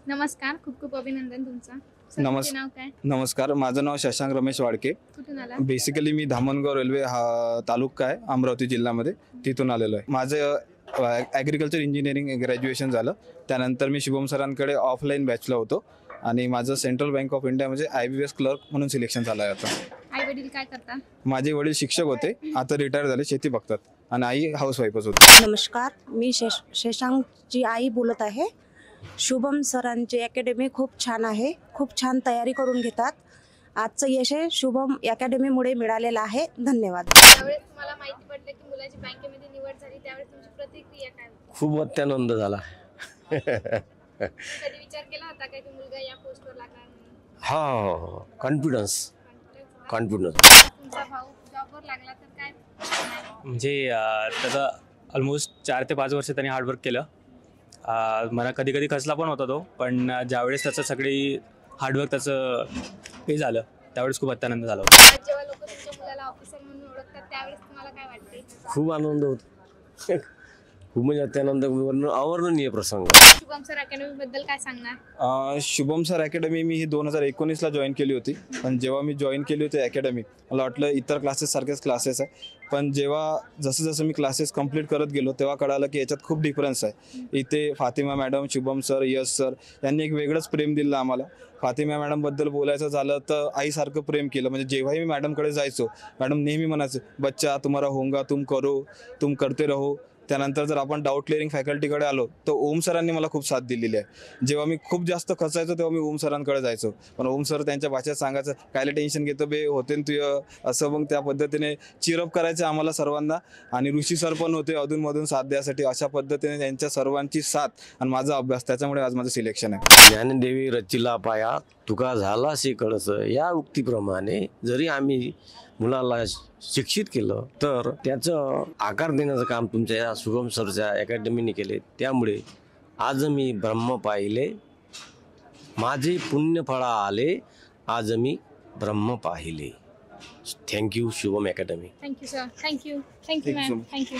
नमस्कार, खूप खूप अभिनंदन तुमचं. सर, तुमचे नाव काय? नमस्कार, माझं नाव शशांक रमेश वाडके. कुठून आला? बेसिकली मी धामणगाव रेल्वे हा तालुका आहे अमरावती जिल्ह्यामध्ये, तिथून आलेलो आहे. माझं ॲग्रिकल्चर इंजिनिअरिंग ग्रॅज्युएशन झालं. त्यानंतर मी शुभम सरांकडे ऑफलाईन बॅचला होतो आणि माझं सेंट्रल बँक ऑफ इंडिया म्हणजे IBPS क्लर्क म्हणून सिलेक्शन झालं आहे आता. आई वडील काय करतात? माझे वडील शिक्षक होते, आता रिटायर झाले, शेती बघतात, आणि आई हाऊसवाईफच होती. नमस्कार, मी शशांकची आई बोलत आहे. शुभम सरांची अकॅडमी खूप छान आहे, खूप छान तयारी करून घेतात. आजचं यश हे शुभम अकॅडमीमुळे मिळालेलं आहे. धन्यवाद. त्यावेळेस तुम्हाला माहिती पडलं की मुलाची बँकेमध्ये निवड झाली, त्यावेळेस तुमची प्रतिक्रिया काय होती? खूप अत्यानंद झाला. कधी विचार केला होता का की मुलगा या पोस्टवर लागणार म्हणून? हा, कॉन्फिडन्स. तुमचा भाऊ जॉबवर लागला तर काय करणार? म्हणजे त्याचा ऑलमोस्ट 4 ते 5 वर्ष त्यांनी हार्डवर्क केलं. मला कधी कधी खचला पण होता तो, पण ज्यावेळेस त्याचं सगळी हार्डवर्क त्याचं पे झालं त्यावेळेस खूप अत्यानंद झाला होता. आज जेव्हा लोक तुमच्या मुलाला ऑफिसर म्हणून ओळखतात त्यावेळेस तुम्हाला काय वाटते? खूप आनंद होतो. खूप म्हणजे अत्यानंद, अवर्णनीय प्रसंग. शुभम सर अकॅडमी बद्दल काय सांगणार? शुभम सर अकॅडमी मी ही 2019ला जॉईन केली होती. पण जेव्हा मी जॉईन केली होती अकॅडमी, मला वाटलं इतर क्लासेस सारखेच क्लासेस आहे. पण जेव्हा जसं जसं मी क्लासेस कंप्लीट करत गेलो तेव्हा कळालं की याच्यात खूप डिफरन्स आहे. इथे फातिमा मॅडम, शुभम सर, यश सर यांनी एक वेगळंच प्रेम दिलं आम्हाला. फातिमा मॅडमबद्दल बोलायचं झालं तर आईसारखं प्रेम केलं. म्हणजे जेव्हाही मी मॅडमकडे जायचो, मॅडम नेहमी म्हणायचं, बच्चा तुम्हारा होंगा, तुम करो, तुम करते रहो. त्यानंतर जर आपण डाऊट क्लिअरिंग फॅकल्टीकडे आलो तर ओम सरांनी मला खूप साथ दिलेली आहे. जेव्हा मी खूप जास्त खचायचो तेव्हा मी ओम सरांकडे जायचो, पण ओम सर त्यांच्या भाषेत सांगायचं, कायले टेन्शन घेतो बे, होते ना तुझं, असं मग त्या पद्धतीने चिरअप करायचं आम्हाला सर्वांना. आणि ऋषी सर पण होते अधूनमधून साथ द्यासाठी. अशा पद्धतीने त्यांच्या सर्वांची साथ आणि माझा अभ्यास, त्याच्यामुळे आज माझं सिलेक्शन आहे. ज्ञानदेवी रचिला पाया, तुका झालाशी कळस, या उक्तीप्रमाणे जरी आम्ही मुलाला शिक्षित केलं तर त्याचं आकार देण्याचं काम तुमच्या या शुभम सरच्या अकॅडमीने केले. त्यामुळे आज मी ब्रह्म पाहिले, माझे पुण्यफळा आले, आज मी ब्रह्म पाहिले. Thank you Shubham academy. Thank you sir. Thank you ma'am. Thank you.